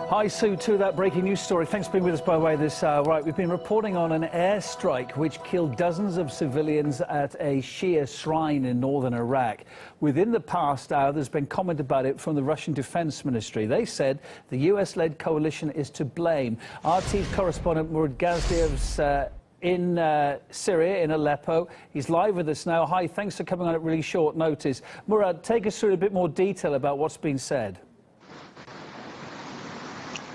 Hi, Sue, to that breaking news story. Thanks for being with us, by the way, this hour. Right, we've been reporting on an airstrike which killed dozens of civilians at a Shia shrine in northern Iraq. Within the past hour, there's been comment about it from the Russian Defense Ministry. They said the US-led coalition is to blame. RT's correspondent Murad Gazdiev's in Syria, in Aleppo. He's live with us now. Hi, thanks for coming on at really short notice. Murad, take us through a bit more detail about what's been said.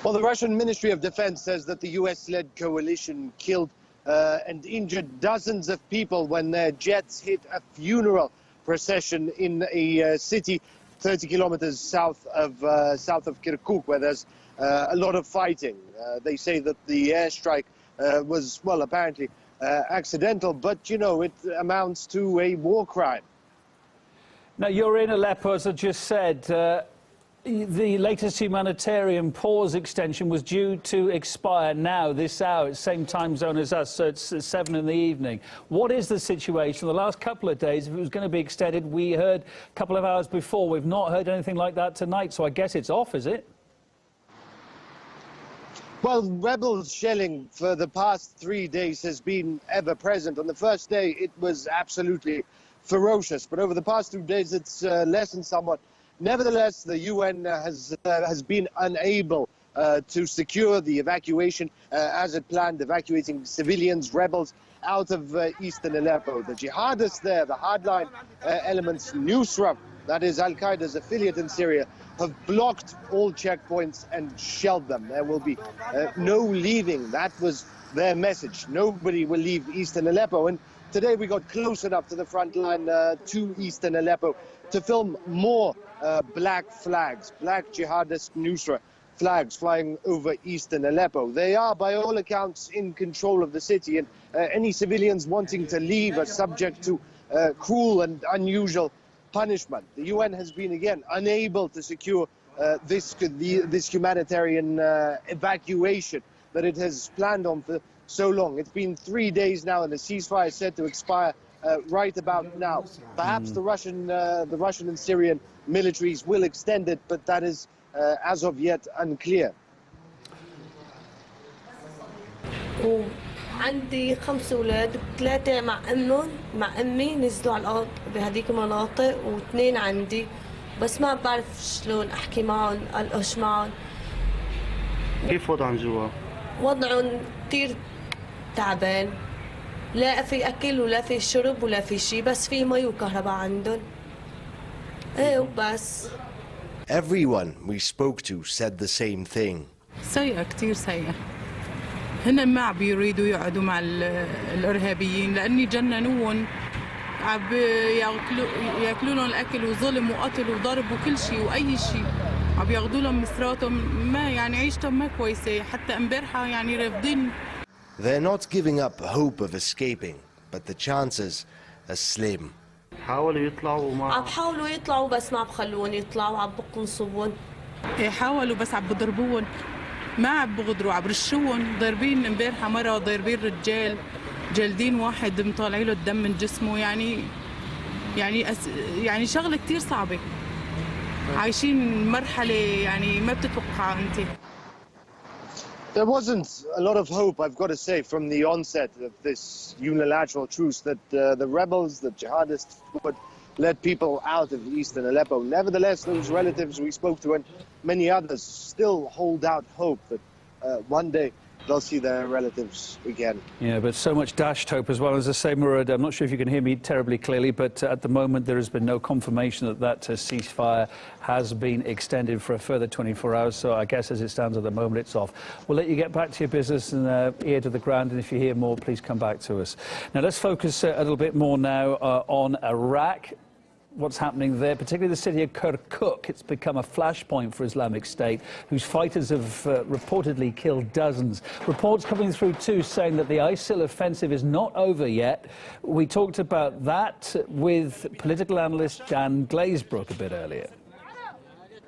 Well, the Russian Ministry of Defense says that the US-led coalition killed and injured dozens of people when their jets hit a funeral procession in a city 30 kilometers south of Kirkuk, where there's a lot of fighting. They say that the airstrike was, well, apparently accidental, but, you know, it amounts to a war crime. Now, you're in Aleppo, as I just said. The latest humanitarian pause extension was due to expire now, this hour, it's the same time zone as us, so it's 7 in the evening. What is the situation? The last couple of days, if it was going to be extended, we heard a couple of hours before. We've not heard anything like that tonight, so I guess it's off, is it? Well, rebel shelling for the past 3 days has been ever present. On the first day, it was absolutely ferocious, but over the past 2 days, it's lessened somewhat. Nevertheless, the UN has been unable to secure the evacuation as it planned, evacuating civilians, rebels out of eastern Aleppo. The jihadists there, the hardline elements, Nusra, that is Al-Qaeda's affiliate in Syria, have blocked all checkpoints and shelled them. There will be no leaving. That was their message. Nobody will leave eastern Aleppo. And today we got close enough to the front line to eastern Aleppo to film more black flags, black jihadist Nusra flags flying over eastern Aleppo. They are, by all accounts, in control of the city, and any civilians wanting to leave are subject to cruel and unusual punishment. The UN has been, again, unable to secure this humanitarian evacuation that it has planned on for so long. It's been 3 days now, and the ceasefire is set to expire right about now. Perhaps the Russian and Syrian militaries will extend it, but that is, as of yet, unclear. عندي 5 أولاد، 3 مع أمي نزلوا على الأرض بهذيك المناطق، و2 عندي، بس ما بعرف شلون أحكي معهم، ألقش معهم. كيف وضعهم جوا؟ وضعهم كثير تعبان، لا في أكل ولا في شرب ولا في شيء، بس في مي وكهرباء عندهم. إيه وبس. Everyone we spoke to said the same thing. سيئة، كثير سيئة. هن ما بيريدوا يقعدوا مع الإرهابيين لأني جننوهم، عم ياكلوا لهم الأكل وظلم وقتل وضرب وكل شيء وأي شيء، عم ياخذوا لهم مصراتهم، ما يعني عيشتهم ما كويسة، حتى امبارحة يعني رافضين. They're not giving up hope of escaping, but the chances are slim. حاولوا يطلعوا وما عم بحاولوا يطلعوا بس ما بخلوهم يطلعوا، عم بقنصوهم. إيه حاولوا بس عم بضربوهم، ما عم بغدروا، عم برشوهم، ضاربين امبارحة مرة، ضاربين رجال، جالدين واحد مطالعين له الدم من جسمه، يعني شغلة كتير صعبة. عايشين مرحلة يعني ما بتتوقعها أنت. There wasn't a lot of hope, I've got to say, from the onset of this unilateral truce that the rebels, the jihadists, would let people out of eastern Aleppo. Nevertheless, those relatives we spoke to and many others still hold out hope that one day they'll see their relatives again. Yeah, but so much dashed hope as well. As I say, Murad, I'm not sure if you can hear me terribly clearly, but at the moment there has been no confirmation that ceasefire has been extended for a further 24 hours. So I guess as it stands at the moment, it's off. We'll let you get back to your business and ear to the ground. And if you hear more, please come back to us. Now, let's focus a little bit more now on Iraq. What's happening there, particularly the city of Kirkuk. It's become a flashpoint for Islamic State, whose fighters have reportedly killed dozens. Reports coming through too saying that the ISIL offensive is not over yet. We talked about that with political analyst Jan Glazebrook a bit earlier.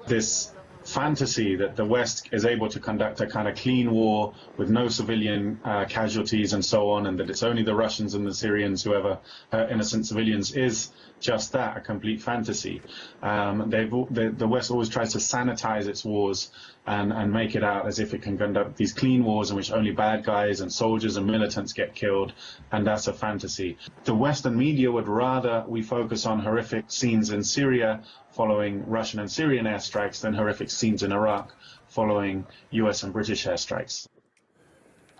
This fantasy that the West is able to conduct a kind of clean war with no civilian casualties and so on, and that it's only the Russians and the Syrians who ever hurt innocent civilians is just that, a complete fantasy. The West always tries to sanitize its wars and make it out as if it can conduct these clean wars in which only bad guys and soldiers and militants get killed, and that's a fantasy. The Western media would rather we focus on horrific scenes in Syria following Russian and Syrian airstrikes than horrific scenes in Iraq following US and British airstrikes.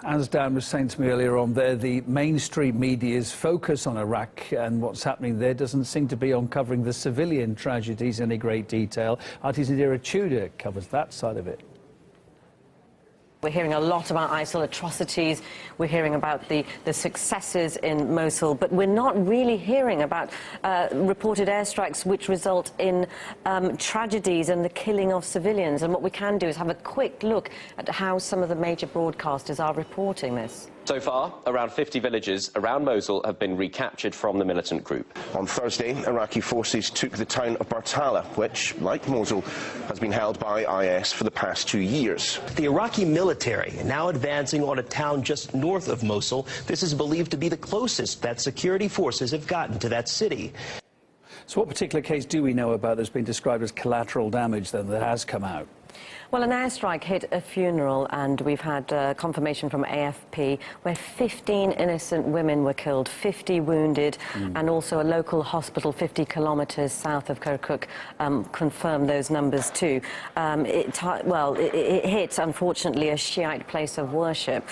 As Dan was saying to me earlier on there, the mainstream media's focus on Iraq and what's happening there doesn't seem to be on covering the civilian tragedies in any great detail. RT's Indira Tudor covers that side of it. We're hearing a lot about ISIL atrocities. We're hearing about the successes in Mosul, but we're not really hearing about reported airstrikes which result in tragedies and the killing of civilians. And what we can do is have a quick look at how some of the major broadcasters are reporting this. So far, around 50 villages around Mosul have been recaptured from the militant group. On Thursday, Iraqi forces took the town of Bartala, which, like Mosul, has been held by IS for the past 2 years. The Iraqi military now advancing on a town just north of Mosul. This is believed to be the closest that security forces have gotten to that city. So what particular case do we know about that's been described as collateral damage then that has come out? Well, an airstrike hit a funeral, and we've had confirmation from AFP where 15 innocent women were killed, 50 wounded, and also a local hospital 50 kilometres south of Kirkuk confirmed those numbers too. It hit, unfortunately, a Shiite place of worship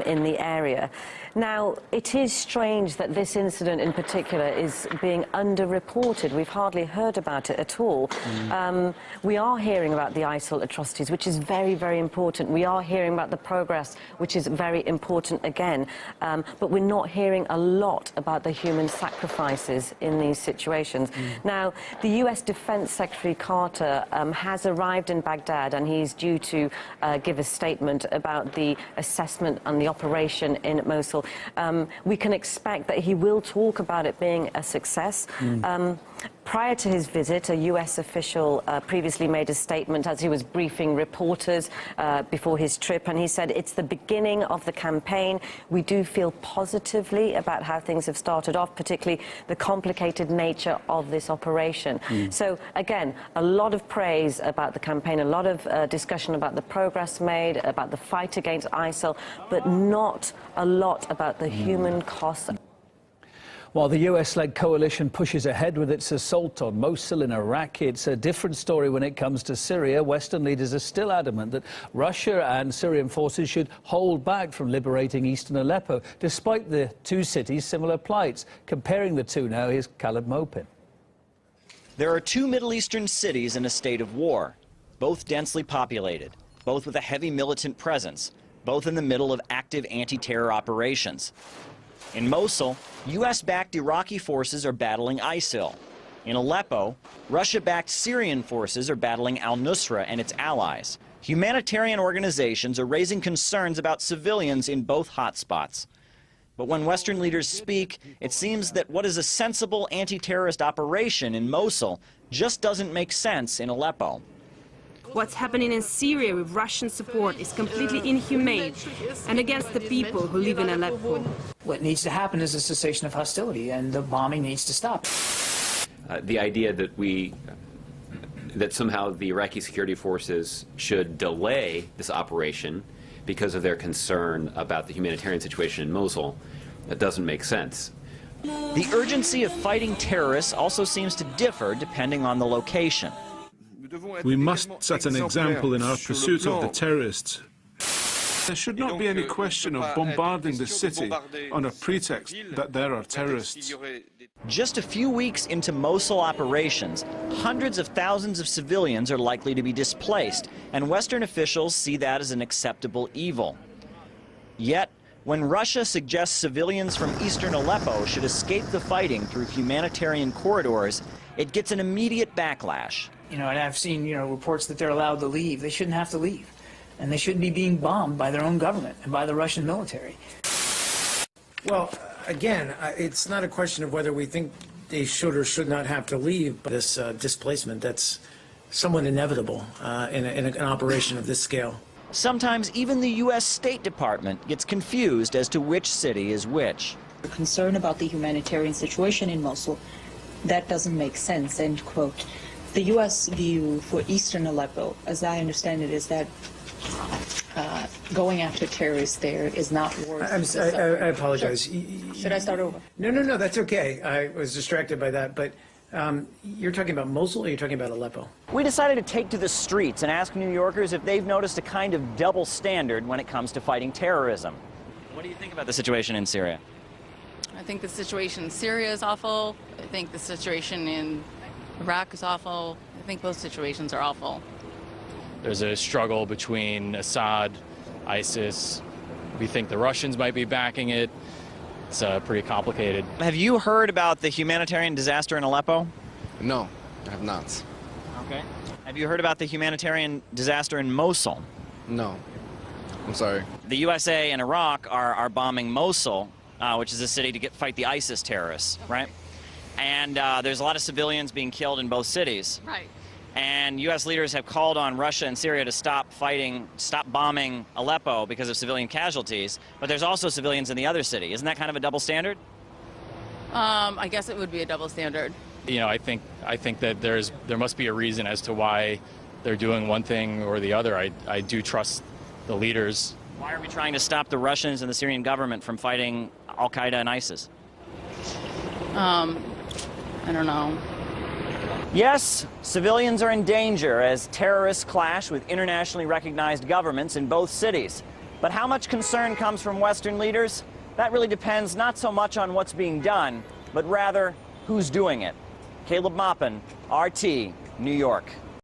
in the area. Now, it is strange that this incident in particular is being underreported. We've hardly heard about it at all. We are hearing about the ISIL atrocities, which is very, very important. We are hearing about the progress, which is very important again. But we're not hearing a lot about the human sacrifices in these situations. Now, the US Defense Secretary Carter has arrived in Baghdad, and he's due to give a statement about the assessment and the operation in Mosul. We can expect that he will talk about it being a success. Prior to his visit, a US official previously made a statement as he was briefing reporters before his trip, and he said, it's the beginning of the campaign. We do feel positively about how things have started off, particularly the complicated nature of this operation. So, again, a lot of praise about the campaign, a lot of discussion about the progress made, about the fight against ISIL, but not a lot about the human costs. While the US-led coalition pushes ahead with its assault on Mosul in Iraq, it's a different story when it comes to Syria. Western leaders are still adamant that Russia and Syrian forces should hold back from liberating eastern Aleppo, despite the two cities' similar plights. Comparing the two now, here's Khaled Mopin. There are two Middle Eastern cities in a state of war, both densely populated, both with a heavy militant presence, both in the middle of active anti-terror operations. In Mosul, U.S.-backed Iraqi forces are battling ISIL. In Aleppo, Russia-backed Syrian forces are battling al-Nusra and its allies. Humanitarian organizations are raising concerns about civilians in both hotspots. But when Western leaders speak, it seems that what is a sensible anti-terrorist operation in Mosul just doesn't make sense in Aleppo. What's happening in Syria with Russian support is completely inhumane and against the people who live in Aleppo. What needs to happen is a cessation of hostility, and the bombing needs to stop. The idea that somehow the Iraqi security forces should delay this operation because of their concern about the humanitarian situation in Mosul, that doesn't make sense. The urgency of fighting terrorists also seems to differ depending on the location. We must set an example in our pursuit of the terrorists. There should not be any question of bombarding the city on a pretext that there are terrorists. Just a few weeks into Mosul operations, hundreds of thousands of civilians are likely to be displaced, and Western officials see that as an acceptable evil. Yet, when Russia suggests civilians from eastern Aleppo should escape the fighting through humanitarian corridors, it gets an immediate backlash. And I've seen, reports that they're allowed to leave. They shouldn't have to leave. And they shouldn't be being bombed by their own government and by the Russian military. Well, again, it's not a question of whether we think they should or should not have to leave. But this displacement, that's somewhat inevitable in an operation of this scale. Sometimes even the U.S. State Department gets confused as to which city is which. The concern about the humanitarian situation in Mosul, that doesn't make sense, end quote. The U.S. view for eastern Aleppo, as I understand it, is that going after terrorists there is not worth I apologize. Sure. Should I start over? No, that's okay. I was distracted by that, but you're talking about Mosul or you're talking about Aleppo? We decided to take to the streets and ask New Yorkers if they've noticed a kind of double standard when it comes to fighting terrorism. What do you think about the situation in Syria? I think the situation in Syria is awful. I think the situation in Iraq is awful. I think both situations are awful. There's a struggle between Assad, ISIS. We think the Russians might be backing it. It's pretty complicated. Have you heard about the humanitarian disaster in Aleppo? No, I have not. Okay. Have you heard about the humanitarian disaster in Mosul? No. I'm sorry. The USA and Iraq are bombing Mosul, which is a city to fight the ISIS terrorists, right? And there's a lot of civilians being killed in both cities. Right. And U.S. leaders have called on Russia and Syria to stop bombing Aleppo because of civilian casualties. But there's also civilians in the other city. Isn't that kind of a double standard? I guess it would be a double standard. You know, I think that there must be a reason as to why they're doing one thing or the other. I do trust the leaders. Why are we trying to stop the Russians and the Syrian government from fighting Al-Qaeda and ISIS? I don't know. Yes, civilians are in danger as terrorists clash with internationally recognized governments in both cities. But how much concern comes from Western leaders? That really depends not so much on what's being done, but rather who's doing it. Caleb Maupin, RT, New York.